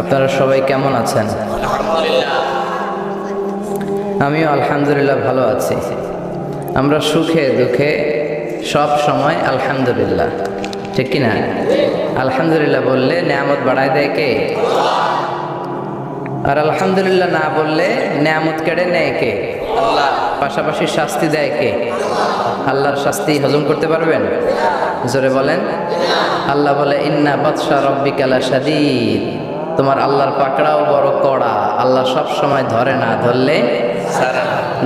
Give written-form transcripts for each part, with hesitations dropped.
আপনারা সবাই কেমন আছেন? আমিও আলহামদুলিল্লাহ ভালো আছি। আমরা সুখে দুঃখে সব সময় আলহামদুলিল্লাহ, ঠিক কিনা? আলহামদুলিল্লাহ বললে নেয়ামত বাড়ায় দেয় কে? আর আলহামদুলিল্লাহ না বললে নেয়ামত কেড়ে নেয় কে? আল্লাহ। পাশাপাশি শাস্তি দেয় কে? আল্লাহর শাস্তি হজম করতে পারবেন? জোরে বলেন। আল্লাহ বলে ইন্না বাতশা রাব্বিকা লাশাদীদ, তোমার আল্লাহর পাকড়াও বড় কড়া। আল্লাহ সব সময় ধরে না ধরলে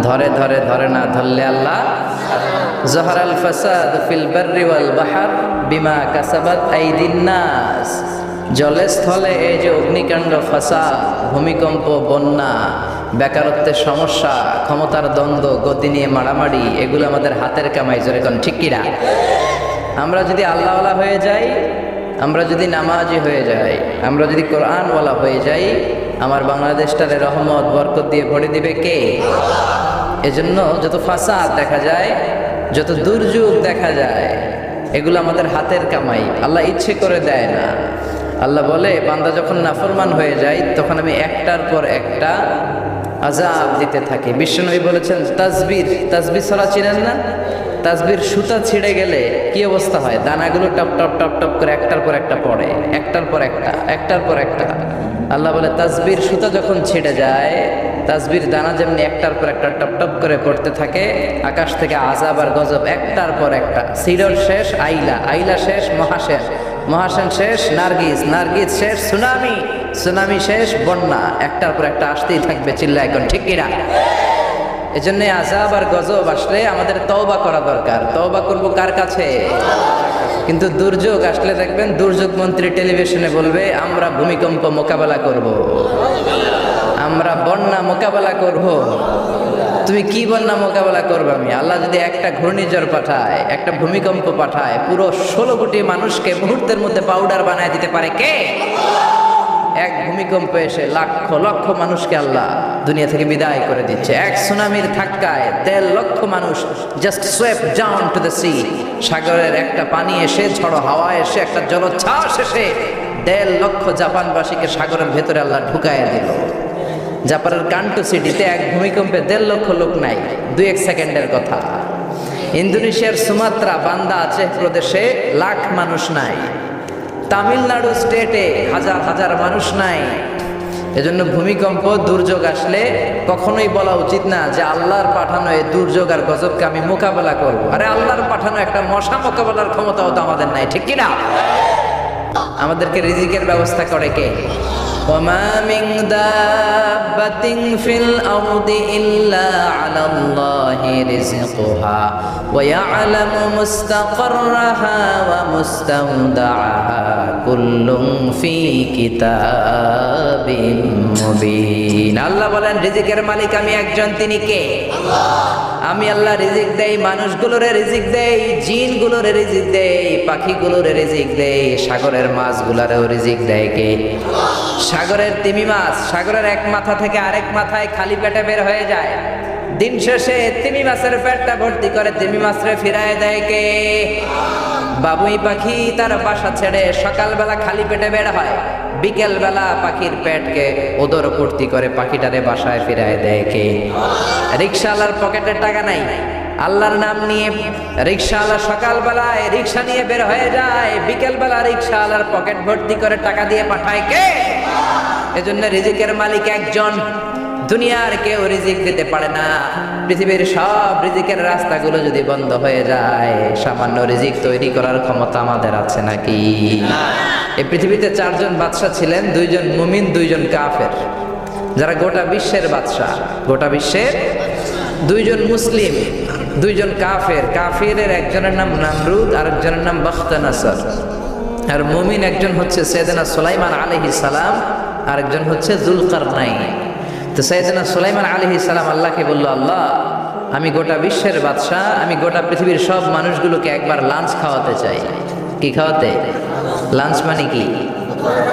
ধরে ধরে ধরে না ধরলে আল্লাহ। যাহারাল ফাসাদ ফিল বাররি ওয়াল বাহর বিমা কাসাবাত আইদিন নাস, জলে স্থলে এই যে অগ্নিকাণ্ড, ফাসাদ, ভূমিকম্প, বন্যা, বেকারত্বের সমস্যা, ক্ষমতার দ্বন্দ্ব, গতি নিয়ে মারামারি, এগুলো আমাদের হাতের কামাই। জোরে কোন ঠিক কিনা? আমরা যদি আল্লাহওয়ালা হয়ে যাই, আমরা যদি নামাজি হয়ে যাই, আমরা যদি কোরআনওয়ালা হয়ে যাই, আমার বাংলাদেশটারে রহমত বরকত দিয়ে ভরে দিবে কে? এজন্য যত ফাসাদ দেখা যায়, যত দুর্যোগ দেখা যায়, এগুলো আমাদের হাতের কামাই। আল্লাহ ইচ্ছে করে দেয় না। আল্লাহ বলে বান্দা যখন নাফরমান হয়ে যায় তখন আমি একটার পর একটা আযাব দিতে থাকি। বিশ্বনবী বলেছেন তাসবির, তাসবির ছড়া চিনেন না? তাসবির সুতা ছিঁড়ে গেলে কি অবস্থা হয়? দানাগুলো টপ টপ টপ টপ করে একটার পর একটা পড়ে, একটার পর একটা, একটার পর একটা। আল্লাহ বলে তাসবির সুতা যখন ছিঁড়ে যায়, তাসবির দানা যেমনি একটার পর একটা টপ টপ করে পড়তে থাকে, আকাশ থেকে আযাব আর গজব একটার পর একটা। সিডর শেষ আইলা, আইলা শেষ মহাশেষ, মহাসেন শেষ নার্গিস, নার্গিস শেষ সুনামি, সুনামি শেষ বন্যা, একটার পর একটা আসতেই থাকবে। চিল্লা এখন ঠিক কিনা? এজন্য আযাব আর গজব আসলে আমাদের তওবা করা দরকার। তওবা করব কার কাছে? কিন্তু দুর্যোগ আসলে দেখবেন দুর্যোগ মন্ত্রী টেলিভিশনে বলবে আমরা ভূমিকম্প মোকাবেলা করব, আমরা বন্যা মোকাবেলা করব। তুমি কি বন্যা মোকাবেলা করবে? আমি আল্লাহ যদি একটা ঘূর্ণিঝড় পাঠায়, একটা ভূমিকম্প পাঠায়, পুরো 16 কোটি মানুষকে মুহূর্তের মধ্যে পাউডার বানায় দিতে পারে কে? এক ভূমিকম্প এসে লক্ষ লক্ষ মানুষকে আল্লাহ দুনিয়া থেকে বিদায় করে দিচ্ছে। এক সুনামির ধাক্কায় 1.5 লক্ষ মানুষ just swept down to the sea. সাগরের একটা পানি এসে, ঝড়ো হাওয়া এসে, একটা জলোচ্ছ্বাস এসে 1.5 লক্ষ জাপানবাসীকে সাগরের ভেতরে আল্লাহ ঢুকাইয়া দিল। জাপানের কান্টু সিটিতে এক ভূমিকম্পে 1.5 লক্ষ লোক নাই, 2-1 সেকেন্ডের কথা। ইন্দোনেশিয়ার সুমাত্রা বান্দা আচেহ প্রদেশে লাখ মানুষ নাই। তামিলনাড়ু স্টেটে হাজার হাজার মানুষ নাই। এজন্য ভূমিকম্প দুর্যোগ আসলে কখনোই বলা উচিত না যে আল্লাহর পাঠানো এই দুর্যোগ আর গজবকে আমি মোকাবেলা করব। আরে আল্লাহর পাঠানো একটা মশা মোকাবেলার ক্ষমতাও তো আমাদের নাই, ঠিক কিনা? আমাদেরকে রিজিকের ব্যবস্থা করে কে? وما من دابة في الأرض إلا على الله رزقها ويعلم مستقرها ومستودعها كل في كتاب مبين। আল্লাহ বলেন রিজিকের মালিক আমি একজন, তিনি কে? আমি আল্লাহ রিজিক দেই, মানুষগুলোরে রিজিক দেই, জিনগুলোরে রিজিক দেই, পাখিগুলোরে রিজিক দেই, সাগরের মাছগুলোরেও রিজিক দেয় কে? সাগরের তিমি মাছ সাগরের এক মাথা থেকে আরেক মাথায় খালি পেটে বের হয়ে যায়। দিন শেষে তিমি মাছের পেটটা ভর্তি করে তিমি মাছরে ফিরায় দেয় কে? বাবুই পাখি তার বাসা ছেড়ে সকালবেলা খালি পেটে বের হয়, বিকেল বেলা পাখির পেটকে ওদর পূর্তি করে পাখিটারে বাসায় ফিরায় দেয় কে? রিক্সাওয়ালার পকেটে টাকা নাই, আল্লাহর নাম নিয়ে রিক্সাওয়ালা সকালবেলায় রিক্সা নিয়ে বের হয়ে যায়, বিকেলবেলা রিক্সাওয়ালার পকেট ভর্তি করে টাকা দিয়ে পাঠায় কে? এজন্য রিজিকের মালিক একজন, দুনিয়ার কেউ রিজিক দিতে পারে না। পৃথিবীর সব রিজিকের রাস্তাগুলো যদি বন্ধ হয়ে যায়, সামান্য রিজিক তৈরি করার ক্ষমতা আমাদের আছে নাকি? এই পৃথিবীতে 4 জন বাদশা ছিলেন, 2 জন মুমিন, 2 জন কাফের, যারা গোটা বিশ্বের বাদশা। গোটা বিশ্বের 2 জন মুসলিম, 2 জন কাফের। কাফিরের একজনের নাম নামরুদ, আরেকজনের নাম বাখতানাসর। আর মুমিন একজন হচ্ছে সাইয়েদনা সুলাইমান আলাইহিস সালাম, আরেকজন হচ্ছে যুলকারনাইন। তো সাইয়েদনা সুলাইমান আলাইহিস সালাম আল্লাহকে বলল, আল্লাহ আমি গোটা বিশ্বের বাদশা, আমি গোটা পৃথিবীর সব মানুষগুলোকে একবার লাঞ্চ খাওয়াতে চাই। কি খাওয়াতে? লাঞ্চ মানে কি?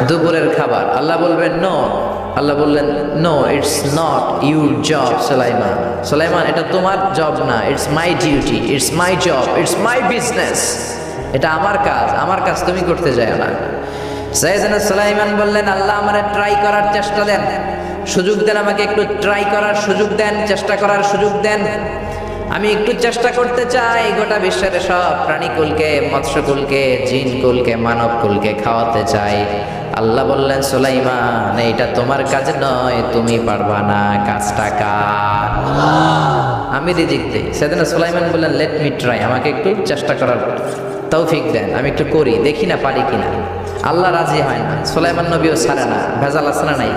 দুপুরের খাবার। আল্লাহ বলবেন নো। আল্লাহ বললেন no, it's not your job সুলাইমান। সুলাইমান এটা তোমার জব না, it's my duty, it's my job, it's my business. এটা আমার কাজ, আমার কাজ তুমি করতে যাও না। সাইয়েদনা সুলাইমান বললেন, আল্লাহ আমারে ট্রাই করার চেষ্টা দেন, সুযোগ দেন, আমাকে একটু ট্রাই করার সুযোগ দেন, চেষ্টা করার সুযোগ দেন। আমি একটু চেষ্টা করতে চাই গোটা বিশ্বের সব প্রাণীকুলকে, মৎস্যকুলকে, জিনকুলকে, মানবকুলকে খাওয়াতে চাই। আল্লাহ বললেন, সুলাইমান এইটা তোমার কাজ নয়, তুমি পারবা না, কাজটা কার? আমি রিজিক দেই। সেদিন সুলাইমান বললেন, লেট মি ট্রাই, আমাকে একটু চেষ্টা করার তৌফিক দেন, আমি একটু করি, দেখি না পারি কিনা। আল্লাহ রাজি হয় না, সুলাইমান নবীও ছাড়ে না, ভেজাল আছে না নাই?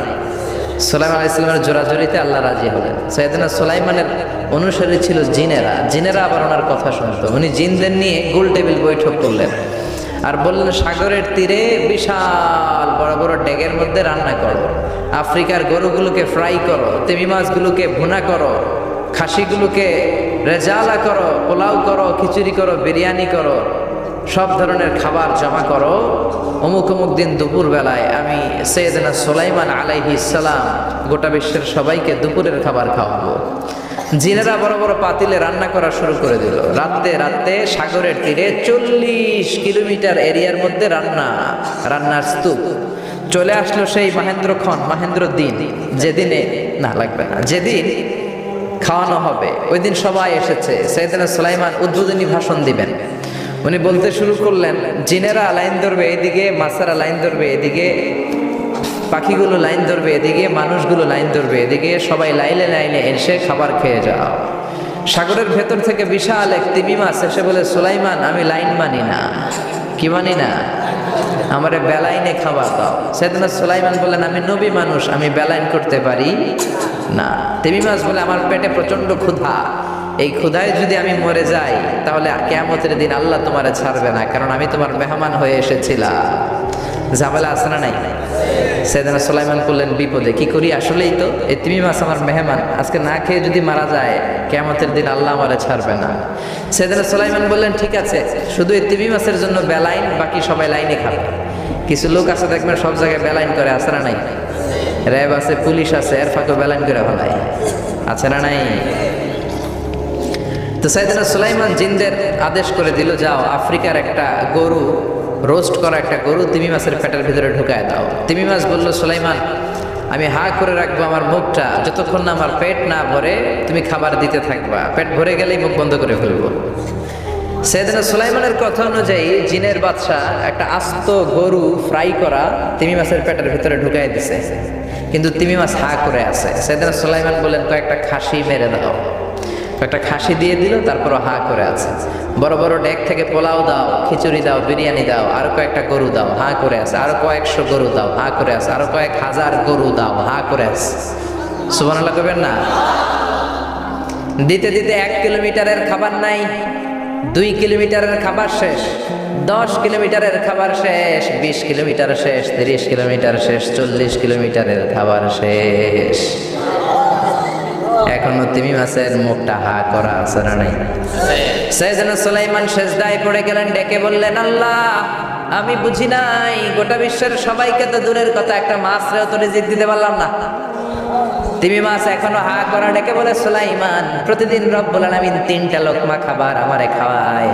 সুলাইমান আলাইহিস সালামের জোরাজুরিতে আল্লাহ রাজি হলেন। সৈয়দনা সুলাইমানের অনুসারী ছিল জিনেরা, জিনেরা আবার ওনার কথা শুনতো। উনি জিনদের নিয়ে গোল টেবিল বৈঠক করলেন আর বললেন, সাগরের তীরে বিশাল বড় বড় ডেগের মধ্যে রান্না করো, আফ্রিকার গরুগুলোকে ফ্রাই করো, তিমি মাছগুলোকে ভুনা করো, খাসিগুলোকে রেজালা করো, পোলাও করো, খিচুড়ি করো, বিরিয়ানি করো, সব ধরনের খাবার জমা করো। অমুক অমুক দিন দুপুর বেলায় আমি সৈয়দনা সুলাইমান আলাইহিস সালাম গোটা বিশ্বের সবাইকে দুপুরের খাবার খাওয়াবো। জিনেরা বড় বড় পাতিলে রান্না করা শুরু করে দিল। রাতে রাতে সাগরের তীরে 40 কিলোমিটার এরিয়ার মধ্যে রান্নার স্তূপ। চলে আসলো সেই মাহেন্দ্র দিন, যেদিনে না লাগবে না, যেদিন খাওয়ানো হবে ওই দিন সবাই এসেছে। সৈয়দনা সুলাইমান উদ্বোধনী ভাষণ দিবেন। উনি বলতে শুরু করলেন, জিনেরা লাইন ধরবে এদিকে, মাছেরা লাইন ধরবে এদিকে, পাখিগুলো লাইন ধরবে এদিকে, মানুষগুলো লাইন ধরবে এদিকে, সবাই লাইনে লাইনে এসে খাবার খেয়ে যাও। সাগরের ভেতর থেকে বিশাল এক তিমি মাছ এসে বলে, সুলাইমান আমি লাইন মানি না। কি মানি না? আমারে বেলাইনে খাবার দাও। সেদিন সুলাইমান বললেন, আমি নবী মানুষ, আমি বেলাইন করতে পারি না। তিমি মাছ বলে, আমার পেটে প্রচন্ড ক্ষুধা, এই ক্ষুধায় যদি আমি মরে যাই তাহলে কিয়ামতের দিন আল্লাহ তোমারে ছাড়বে না, কারণ আমি তোমার মেহমান হয়ে এসেছিলাম। ঝামেলা আছে না নাই? সেদিন সুলাইমান বললেন, বিপদে কি করি, আসলেই তো এই তিমি মাছ আমার মেহমান, আজকে না খেয়ে যদি মারা যায় কিয়ামতের দিন আল্লাহ আমারে ছাড়বে না। সেদিন সুলাইমান বললেন, ঠিক আছে, শুধু এই তিমি মাছের জন্য বেলাইন, বাকি সবাই লাইনে খাবে। কিছু লোক আছে দেখবেন সব জায়গায় বেলাইন করে, আছে না নাই? র্যাব আছে, পুলিশ আছে, এর ফাঁকে বেলাইন করে ফেলায়, আছে না নাই? তো সাইয়েদনা সুলাইমান জিনদের আদেশ করে দিল, যাও আফ্রিকার একটা গরু, রোস্ট করা একটা গরু তিমি মাছের পেটের ভিতরে ঢুকায় দাও। তিমি মাছ বলল, সুলাইমান আমি হা করে রাখবো আমার মুখটা, যতক্ষণ না আমার পেট না ভরে তুমি খাবার দিতে থাকবা, পেট ভরে গেলেই মুখ বন্ধ করে ফেলবো। সাইয়েদনা সুলাইমানের কথা অনুযায়ী জিনের বাদশা একটা আস্ত গরু ফ্রাই করা তিমি মাছের পেটের ভিতরে ঢুকাই দিছে, কিন্তু তিমি মাছ হা করে আছে। সাইয়েদনা সুলাইমান বললেন, কয়েকটা খাসি মেরে দাও। একটা খাসি দিয়ে দিল, তারপরও হা করে আছে। বড় বড় ডেক থেকে পোলাও দাও, খিচুড়ি দাও, বিরিয়ানি দাও, আরো কয়েকটা গরু দাও, হা করে আছে। আরো কয়েকশো গরু দাও, হা করে আছে। আরো কয়েক হাজার গরু দাও, হা করে আছে। সুবহানাল্লাহ কইবেন না? দিতে দিতে 1 কিলোমিটারের খাবার নাই, 2 কিলোমিটারের খাবার শেষ, 10 কিলোমিটারের খাবার শেষ, 20 কিলোমিটার শেষ, 30 কিলোমিটার শেষ, 40 কিলোমিটারের খাবার শেষ। এখনো তিমি মাছের মুখটা হা করা আছে না নাই? সাইয়েদনা সুলাইমান সেজদায় পড়ে গেলেন, ডেকে বললেন, আল্লাহ আমি বুঝি নাই, গোটা বিশ্বের সবাইকে তো দূরের কথা, একটা মাছরেও তো রিজিক দিতে পারলাম না। তিমি মাছ এখনো হা করা, ডেকে বলে, সুলাইমান প্রতিদিন রব্বুল আলামিন 3টা লোকমা খাবার আমারে খাওয়ায়,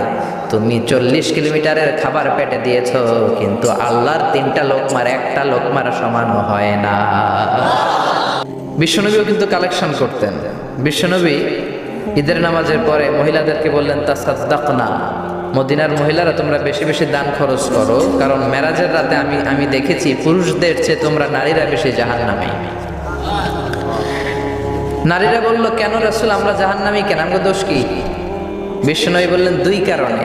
তুমি 40 কিলোমিটারের খাবার পেটে দিয়েছো, কিন্তু আল্লাহর 3টা লোকমার একটা লোকমার সমানও হয় না। বিশ্বনবীও কিন্তু কালেকশন করতেন। বিশ্বনবী ঈদের নামাজের পরে মহিলাদেরকে বললেন, তাসাদ্দাকনা, মদিনার মহিলারা তোমরা বেশি বেশি দান খরচ করো, কারণ মেরাজের রাতে আমি দেখেছি পুরুষদের চেয়ে তোমরা নারীরা বেশি জাহান্নামী। নারীরা বলল, কেন রাসূল আমরা জাহান্নামী কেন, আমাদের দোষ কি? বিশ্বনবী বললেন, 2 কারণে।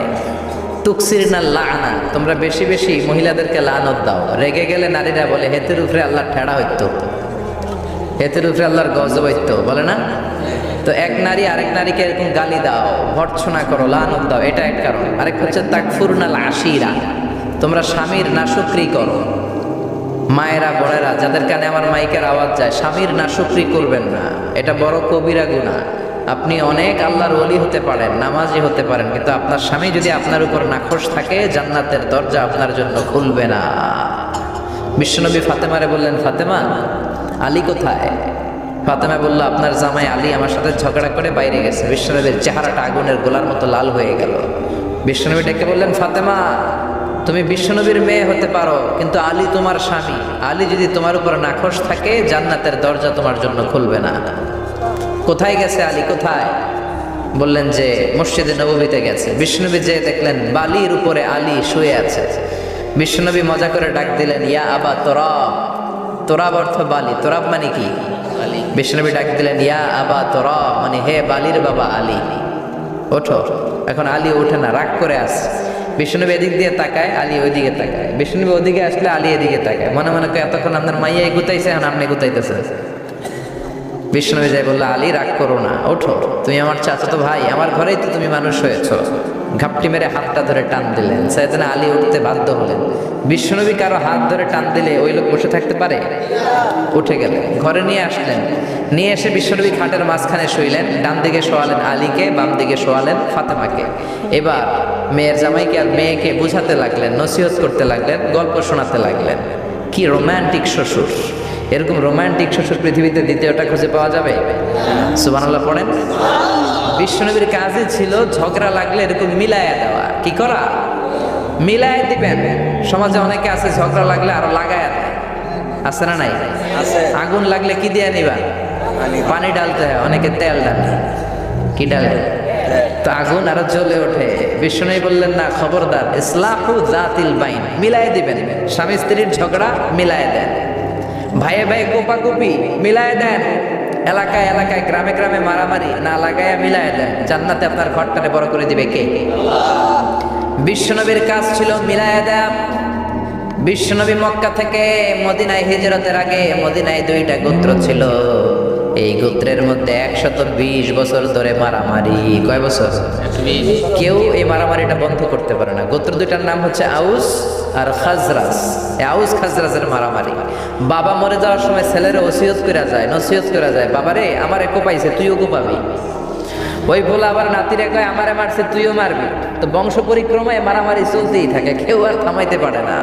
তুকসিরনা লাআনা, তোমরা বেশি বেশি মহিলাদেরকে লানত দাও। রেগে গেলে নারীরা বলে, হেতের উপরে আল্লাহ ঠেড়া হইতো, হেতের উপরে আল্লাহর গজব হইতো, বলে না? তো এক নারী আরেক নারীকে এরকম গালি দাও, ভর্ৎসনা করো, লানত দাও, এটা এক কারণ। আরেক হচ্ছে তাকফুরনাল আশিরা, তোমরা স্বামীর নাশুকরি করো। মায়েরা বড়েরা, যাদের কানে আমার মাইকের আওয়াজ যায়, স্বামীর নাশুকরি করবেন না, এটা বড় কবিরা গুনাহ। আপনি অনেক আল্লাহর ওলি হতে পারেন, নামাজি হতে পারেন, কিন্তু আপনার স্বামী যদি আপনার উপর নাখোশ থাকে, জান্নাতের দরজা আপনার জন্য খুলবে না। বিশ্বনবী ফাতেমারে বললেন, ফাতেমা আলী কোথায়? ফাতেমা বলল, আপনার জামাই আলী আমার সাথে ঝগড়া করে বাইরে গেছে। বিশ্বনবীর চেহারাটা আগুনের গোলার মতো লাল হয়ে গেল। বিশ্বনবী ডেকে বললেন, ফাতেমা তুমি বিশ্বনবীর মেয়ে হতে পারো, কিন্তু আলী তোমার স্বামী। আলী যদি তোমার উপর নাখোশ থাকে, জান্নাতের দরজা তোমার জন্য খুলবে না। কোথায় গেছে আলী, কোথায়? বললেন যে মসজিদে নববীতে গেছে। বিশ্বনবী যে দেখলেন বালির উপরে আলী শুয়ে আছে। বিশ্বনবী মজা করে ডাক দিলেন, ইয়া আবা তোরাব। তোরাব অর্থ বালি, তোরাব মানে কি? বিশ্বনবী ডাক দিলেন, ইয়া আবা তোরাব, মানে হে বালির বাবা আলী, ওঠো। এখন আলী ওঠে না, রাগ করে আসে। বিশ্বনবী এদিক দিয়ে তাকায়, আলী ওইদিকে তাকায়। বিশ্বনবী ওদিকে আসলে আলী এদিকে তাকায়। মনে মনে করে এতক্ষণ আপনার মাইয়াই গুতাইছে, এখন আপনি গুতাইতেছে। বিশ্বনবী যাই বললো, আলী রাগ করো না, ওঠো, তুমি আমার চাচাতো ভাই, আমার ঘরেই তো তুমি মানুষ হয়েছ। ঘাপটি মেরে হাতটা ধরে টান দিলেন। সাইয়েদনা আলী উঠতে বাধ্য হলেন। বিশ্বনবী কারো হাত ধরে টান দিলে ওই লোক বসে থাকতে পারে? উঠে গেলেন, ঘরে নিয়ে আসলেন। নিয়ে এসে বিশ্বনবী খাটের মাঝখানে শুইলেন। ডান দিকে শোয়ালেন আলীকে, বাম দিকে শোয়ালেন ফাতেমাকে। এবার মেয়ের জামাইকে আর মেয়েকে বুঝাতে লাগলেন, নসিহত করতে লাগলেন, গল্প শোনাতে লাগলেন। কি রোম্যান্টিক শ্বশুর! এরকম রোম্যান্টিক শ্বশুর পৃথিবীতে দ্বিতীয়টা খুঁজে পাওয়া যাবে? সুবহানাল্লাহ পড়েন। বিশ্বনবীর কাজই ছিল ঝগড়া লাগলে এরকম মিলায়া দেওয়া। কি করা? মিলায়া দিবেন। সমাজে অনেকে আছে ঝগড়া লাগলে আরো লাগায়া দেয়, আছে না নাই? আগুন লাগলে কি দিয়ে নিবা? পানি ডালতে হয়, অনেকে তেল ডালে। কি ডালে? তো আগুন আরো জ্বলে ওঠে। বিশ্বনবী বললেন, না, খবরদার, ইসলাহু যাতিল বাইন, মিলায় দিবেন। স্বামী স্ত্রীর ঝগড়া মিলায় দেন, ভাইয়ে ভাই কোপাকুপি মিলায় দেন, এলাকায় এলাকায় গ্রামে গ্রামে মারামারি না লাগায়া মিলায় দেন। জান্নাতে আপনার ঘরটারে বড় করে দিবে কে? বিশ্বনবীর কাজ ছিল মিলায় দেয়া। বিশ্বনবী মক্কা থেকে মদিনায় হিজরতের আগে মদিনায় 2টা গোত্র ছিল। এই গোত্রের মধ্যে 120 বছর ধরে মারামারি। কয় বছর? কেউ এই মারামারিটা বন্ধ করতে পারে না। গোত্র 2টার নাম হচ্ছে আউস আর খাজরাজ। আউস খাজরাজের মারামারি। বাবা মরে যাওয়ার সময় ছেলেরা ওসিয়ত করা যায়, নসিহত করা যায়, বাবারে আমারে কোপাইছে, তুইও কোপাবি। ওই বলে আবার নাতিরে কয়, আমারে মারছে, তুইও মারবি। তো বংশ পরিক্রমায় মারামারি চলতেই থাকে, কেউ আর থামাইতে পারে না।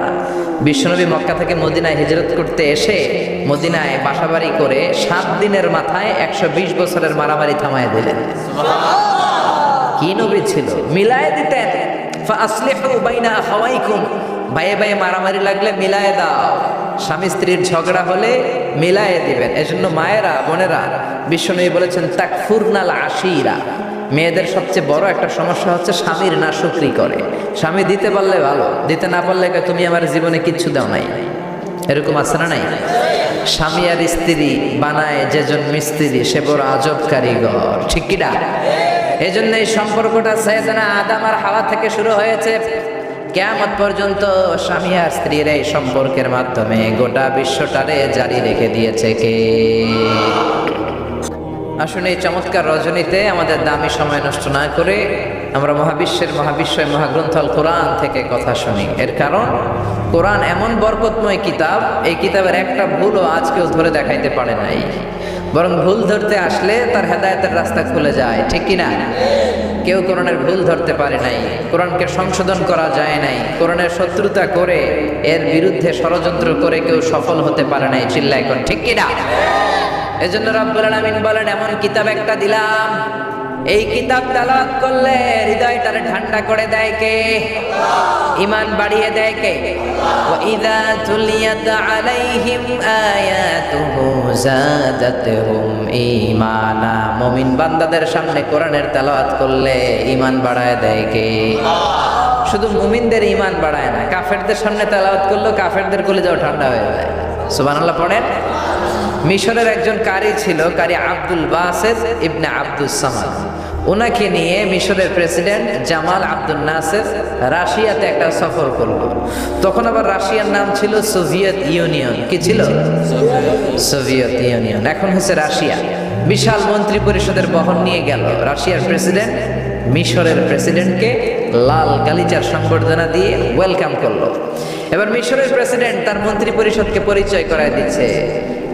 বিশ্বনবী মক্কা থেকে মদিনায় হিজরত করতে এসে মদিনায় বাসাবাড়ি করে 7 দিনের মাথায় 120 বছরের মারামারি থামায় দিলেন। কি নবী ছিল! মিলায় দিতেন। ফাসলিহু বাইনা আখাওয়াইকুম, ভাইয়ে ভাইয়ে মারামারি লাগলে মিলায় দাও। স্বামী স্ত্রীর ঝগড়া হলে মিলায়ে দিবেন। এজন্য মায়েরা, বোনেরা, বিশ্বনবী বলেছেন তাকফুরনাল আশিরা, মেয়েদের সবচেয়ে বড় একটা সমস্যা হচ্ছে স্বামীর নাশুকরি করে। স্বামী দিতে পারলে ভালো, দিতে না পারলে তুমি আমার জীবনে কিচ্ছু দাও নাই। এরকম আছে না নাই? স্বামী আর স্ত্রী বানায় যেজন মিস্ত্রি, সে বড় আজব কারিগর। ঠিক কিনা? এই জন্য এই সম্পর্কটা সাইয়েদনা আদম আর হাওয়া থেকে শুরু হয়েছে। কিয়ামত পর্যন্ত স্বামী আর স্ত্রীর এই সম্পর্কের মাধ্যমে গোটা বিশ্বটারে জারি রেখে দিয়েছে কে? আসলে এই চমৎকার রজনীতে আমাদের দামি সময় নষ্ট না করে আমরা মহাবিশ্বয় মহাগ্রন্থ আল কোরআন থেকে কথা শুনি। এর কারণ কোরআন এমন বরকতময় কিতাব, এই কিতাবের একটা ভুলও আজকেও ধরে দেখাইতে পারে নাই। বরং ভুল ধরতে আসলে তার হেদায়েতের রাস্তা খুলে যায়। ঠিক কিনা? কেউ কোরআনের ভুল ধরতে পারে নাই, কোরআনকে সংশোধন করা যায় নাই, কোরআনের শত্রুতা করে এর বিরুদ্ধে ষড়যন্ত্র করে কেউ সফল হতে পারে নাই। চিল্লায় কোন ঠিক কিনা? এজন্য রব্বুল আলামিন বলেন, এমন কিতাব একটা দিলাম, এই কিতাব তেলাওয়াত করলে হৃদয়টারে ঠান্ডা করে দেয় কে? ঈমান বাড়িয়ে দেয় কে? ওয়া ইযা তুলিয়াত আলাইহিম আয়াতুহু যাদাতহুম ঈমানা, মুমিন বান্দাদের সামনে কোরআনের তেলাওয়াত করলে ঈমান বাড়ায় দেয় কে? শুধু মুমিনদের ঈমান বাড়ায় না, কাফেরদের সামনে তেলাওয়াত করলে কাফেরদের কলিজাও ঠান্ডা হয়ে যায়। সুবহানাল্লাহ পড়েন। মিশরের একজন কারি ছিল, কারি আব্দুল বাসেত ইবনে আব্দুস সামাদ। ওনাকে নিয়ে মিশরের প্রেসিডেন্ট জামাল আব্দুল নাসের রাশিয়াতে একটা সফর করলো। তখন আবার রাশিয়ার নাম ছিল সোভিয়েত ইউনিয়ন। কি ছিল? সোভিয়েত ইউনিয়ন, এখন হচ্ছে রাশিয়া। বিশাল মন্ত্রী পরিষদের বহন নিয়ে গেল। রাশিয়ার প্রেসিডেন্ট মিশরের প্রেসিডেন্টকে লাল গালিচার সংবর্ধনা দিয়ে ওয়েলকাম করলো। এবার মিশরের প্রেসিডেন্ট তার মন্ত্রী পরিষদকে পরিচয় করায় দিচ্ছে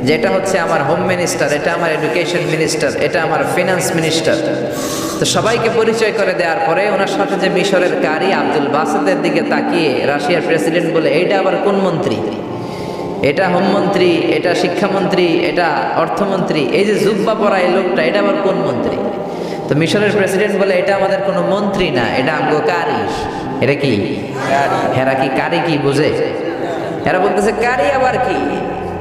যে এটা হচ্ছে আমার হোম মিনিস্টার, এটা আমার এডুকেশন মিনিস্টার, এটা আমার ফিনান্স মিনিস্টার। তো সবাইকে পরিচয় করে দেওয়ার পরে ওনার সাথে যে মিশরের কারি আব্দুল বাসেতের দিকে তাকিয়ে রাশিয়ার প্রেসিডেন্ট বলে, এইটা আবার কোন মন্ত্রী? এটা হোমমন্ত্রী, এটা শিক্ষামন্ত্রী, এটা অর্থমন্ত্রী, এই যে জুব্বা পরা এই লোকটা, এটা আবার কোন মন্ত্রী? তো মিশরের প্রেসিডেন্ট বলে, এটা আমাদের কোনো মন্ত্রী না, এটা আমগো কারি। এটা কি হেরা কি কারি কি বুঝে? এরা বলতেছে কারি আবার কি?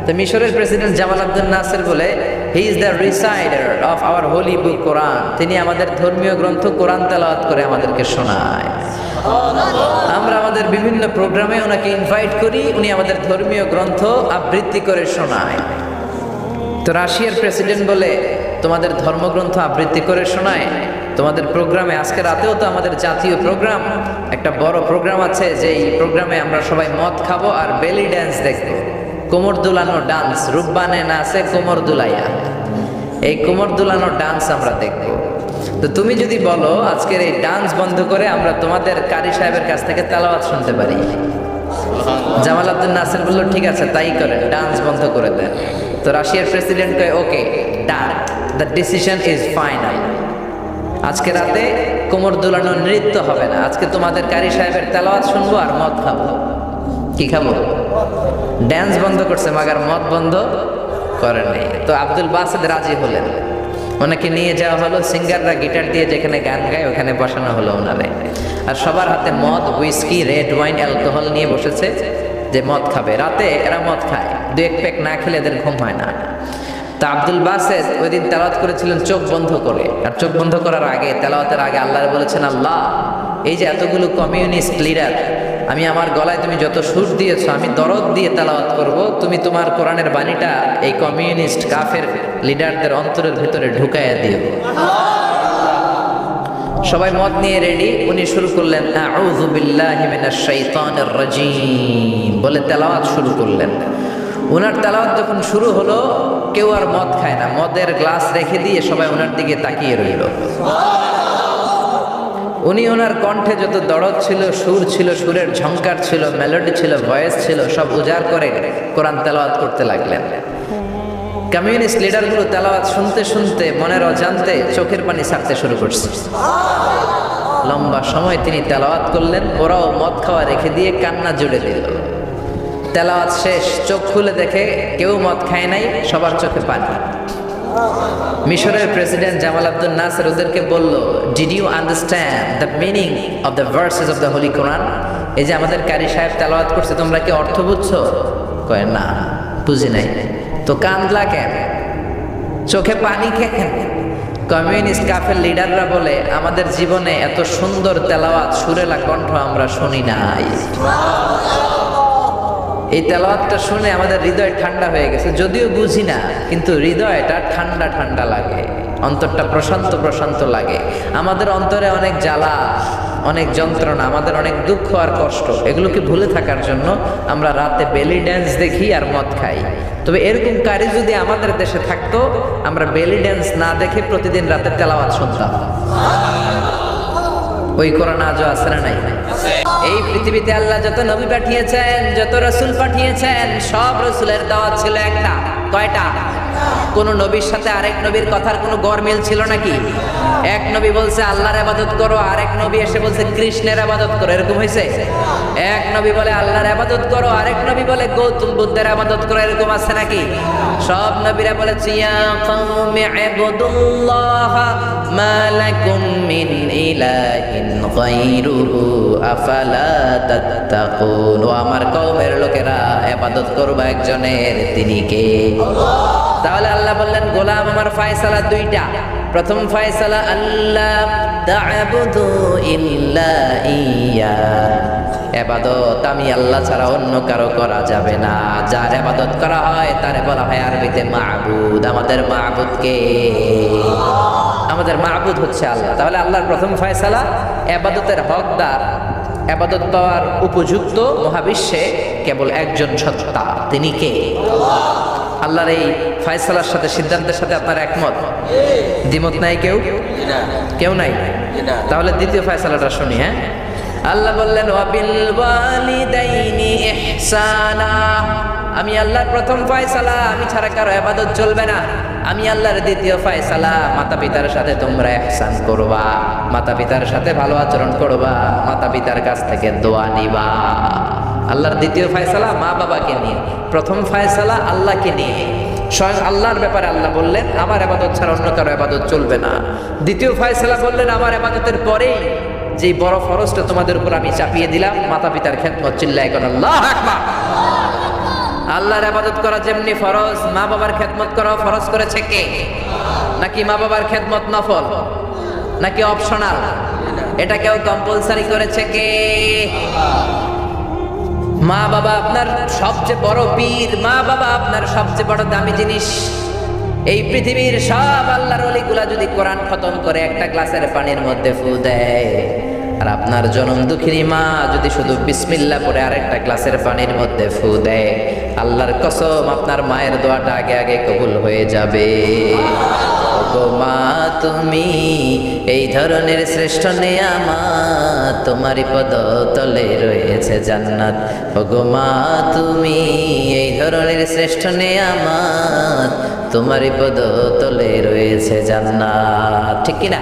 তো মিশরের প্রেসিডেন্ট জামাল আব্দুল নাসের বলে he is the reciter of our holy book Quran. তিনি আমাদের ধর্মীয় গ্রন্থ কোরআন তেলাওয়াত করে আমাদেরকে শোনায়। আমরা আমাদের বিভিন্ন প্রোগ্রামে ওনাকে ইনভাইট করি, উনি আমাদের ধর্মীয় গ্রন্থ আবৃত্তি করে শোনায়। তো রাশিয়ার প্রেসিডেন্ট বলে তোমাদের ধর্মগ্রন্থ আবৃত্তি করে শোনায় তোমাদের প্রোগ্রামে? আজকে রাতেও তো আমাদের জাতীয় প্রোগ্রাম, একটা বড় প্রোগ্রাম আছে, যেই প্রোগ্রামে আমরা সবাই মদ খাবো আর বেলি ড্যান্স দেখবো, কোমর দুলানো ডান্স, রূপবানে নাচে কোমর দুলাইয়া, এই কোমর দুলানো ডান্স আমরা দেখবো। তো তুমি যদি বলো আজকের এই ডান্স বন্ধ করে আমরা তোমাদের কারি সাহেবের কাছ থেকে তেলাওয়াত শুনতে পারি, জামাল আব্দুল নাসের বলল ঠিক আছে তাই করেন, ডান্স বন্ধ করে দেন। তো রাশিয়ার প্রেসিডেন্ট কয় ওকে ডান, দ্য ডিসিশন ইজ ফাইনাল। আজকে রাতে কোমর দুলানো নৃত্য হবে না, আজকে তোমাদের কারি সাহেবের তেলাওয়াত শুনবো আর মদ খাবো। কি খাবো? ড্যান্স বন্ধ করছে মাগার মদ বন্ধ করেন নাই। তো আব্দুল বাসেদ রাজি হলেন, ওনাকে নিয়ে যাওয়া হলো, সিঙ্গাররা গিটার দিয়ে যেখানে গান গায় ওখানে বসানো হলো ওনারে। আর সবার হাতে মদ, হুইস্কি, রেড ওয়াইন, অ্যালকোহল নিয়ে বসেছে যে মদ খাবে। রাতে এরা মদ খায়, দু এক প্যাক না খেলে এদের ঘুম হয় না। তা আব্দুল বাসেদ ওই দিন তেলাওয়াত করেছিলেন চোখ বন্ধ করে। আর চোখ বন্ধ করার আগে, তেলাওয়াতের আগে আল্লাহ বলেছেন, আল্লাহ এই যে এতগুলো কমিউনিস্ট লিডার, আমি আমার গলায় তুমি যত সুর দিয়েছো আমি দরদ দিয়ে তেলাওয়াত করব, তুমি তোমার কোরআনের বাণীটা এই কমিউনিস্ট কাফের লিডারদের অন্তরের ভিতরে ঢুকাইয়া দিও। সবাই মত নিয়ে রেডি, উনি শুরু করলেন আউযু বিল্লাহি মিনাশ শাইতানির রাজিম বলে তেলাওয়াত শুরু করলেন। ওনার তেলাওয়াত যখন শুরু হলো কেউ আর মদ খায় না, মদের গ্লাস রেখে দিয়ে সবাই ওনার দিকে তাকিয়ে রইল। উনি ওনার কণ্ঠে যত দরদ ছিল, সুর ছিল, সুরের ঝংকার ছিল, মেলোডি ছিল, ভয়েস ছিল, সব উজাড় করে কোরআন তেলাওয়াত করতে লাগলেন। কমিউনিস্ট লিডারগুলো তেলাওয়াত শুনতে শুনতে মনের অজান্তে চোখের পানি ছাড়তে শুরু করছে। লম্বা সময় তিনি তেলাওয়াত করলেন, ওরাও মদ খাওয়া রেখে দিয়ে কান্না জুড়ে দিল। তেলাওয়াত শেষ, চোখ খুলে দেখে কেউ মদ খায় নাই, সবার চোখে পানি। মিশরের প্রেসিডেন্ট জামাল আব্দুল নাসের ওদেরকে বলল, did you understand the meaning of the verses of the holy Quran? এই যে আমাদের কারি সাহেব তেলাওয়াত করছে, তোমরা কি অর্থ বুঝছো? কয় না, বুঝি নাই। তো কান্দলা কেন, চোখে পানি কেন? কমিউনিস্ট কাফের লিডাররা বলে আমাদের জীবনে এত সুন্দর তেলাওয়াত, সুরেলা কণ্ঠ আমরা শুনি নাই। এই তেলাওয়াতটা শুনে আমাদের হৃদয় ঠান্ডা হয়ে গেছে, যদিও বুঝি না কিন্তু হৃদয়টা ঠান্ডা ঠান্ডা লাগে, অন্তরটা প্রশান্ত প্রশান্ত লাগে। আমাদের অন্তরে অনেক জ্বালা, অনেক যন্ত্রণা, আমাদের অনেক দুঃখ আর কষ্ট, এগুলোকে ভুলে থাকার জন্য আমরা রাতে বেলি ড্যান্স দেখি আর মদ খাই। তবে এরকম কারি যদি আমাদের দেশে থাকতো, আমরা বেলি ড্যান্স না দেখে প্রতিদিন রাতে তেলাওয়াত শুনতাম। ওই কোরআন আজও আছে না নাই? এই পৃথিবীতে আল্লাহ যত নবী পাঠিয়েছেন, যত রাসূল পাঠিয়েছেন, সব রাসূলের দাওয়াত ছিল একটা। কয়টা? কোন নবীর সাথে আরেক নবীর কথার কোনো গরমিল ছিল নাকি? এক নবী বলছে আল্লাহর ইবাদত করো, আরেক নবী এসে বলছে কৃষ্ণের ইবাদত করো, এরকম হয়েছে? এক নবী বলে আল্লাহর ইবাদত করো, আরেক নবী বলে গৌতম বুদ্ধের ইবাদত করো, এরকম আছে নাকি? সব নবীরা বলেছে ইয়া কওমি ইবুদুল্লাহ মা লাকুম মিন ইলাহিন গায়রুহু আফালা তাত্তাকুন। ও আমার কওমের লোকেরা, ইবাদত করবা একজনের, তিনি কে? তাহলে আল্লাহ বললেন গোলাম আমার ফয়সালা দুইটা। প্রথম ফয়সালা আল্লাহ তা'বুদু ইল্লা ইয়া, ইবাদত আমি আল্লাহ ছাড়া অন্য কারো করা যাবে না। যার ইবাদত করা হয় তারে বলা হয় আরবিতে মাবুদ। আমাদের মাবুদ কে? আমাদের মাবুদ হচ্ছে আল্লাহ। তাহলে আল্লাহর প্রথম ফয়সালা, ইবাদতের হকদার, ইবাদত পাওয়ার উপযুক্ত মহাবিশ্বে কেবল একজন সত্তা, তিনি কে? আল্লাহর এই ফয়সালার সাথে, সিদ্ধান্তের সাথে আপনার একমত? দ্বিমত নাই কেউ? কেউ নাই? তাহলে দ্বিতীয় ফয়সালাটা শুনি। হ্যাঁ, আল্লাহ বললেন ওয়াবিল ওয়ালিদাইনি ইহসানা। আমি আল্লাহর প্রথম ফয়সালা, আমি ছাড়া কারো ইবাদত চলবে না। আমি আল্লাহর দ্বিতীয় ফয়সালা, মাতা পিতার সাথে তোমরা ইহসান করবা, মাতা পিতার সাথে ভালো আচরণ করবা, মাতা পিতার কাছ থেকে দোয়া নিবা। আল্লাহর দ্বিতীয় ফয়সালা মা বাবাকে নিয়ে, প্রথম ফয়সালা আল্লাহকে নিয়ে। স্বয়ং আল্লাহর ব্যাপারে আল্লাহ বললেন আমার ইবাদত ছাড়া অন্য কারো ইবাদত চলবে না। দ্বিতীয় ফয়সালা বললেন আমার ইবাদতের পরেই যে বড় ফরজটা তোমাদের উপর আমি চাপিয়ে দিলাম, মাতা পিতার খেদমত। চিল্লায় কোন আল্লাহু আকবার। আল্লাহর ইবাদত করা যেমনি ফরজ, মা বাবার খেদমত করা ফরজ করেছে কে? নাকি মা বাবার খেদমত নফল নাকি অপশনাল? এটা কেউ কম্পালসারি করেছে কে? মা বাবা আপনার সবচেয়ে বড় পীর, মা বাবা আপনার সবচেয়ে বড় দামি জিনিস। এই পৃথিবীর সব আল্লাহর ওলিগুলা যদি কোরআন খতম করে একটা গ্লাসের পানির মধ্যে ফু দেয়, আর আপনার জনম দুঃখিনী মা যদি শুধু বিসমিল্লাহ পড়ে আরেকটা গ্লাসের পানির মধ্যে ফু দেয়, আল্লাহর কসম আপনার মায়ের দোয়াটা আগে আগে কবুল হয়ে যাবে। ওগো মা তুমি এই ধরনের শ্রেষ্ঠ নেয়ামত, তোমারই পদতলে রয়েছে জান্নাত। ওগো মা তুমি এই ধরনের শ্রেষ্ঠ নেয়ামত, তোমারই পদতলে রয়েছে জান্নাত। ঠিক কিনা?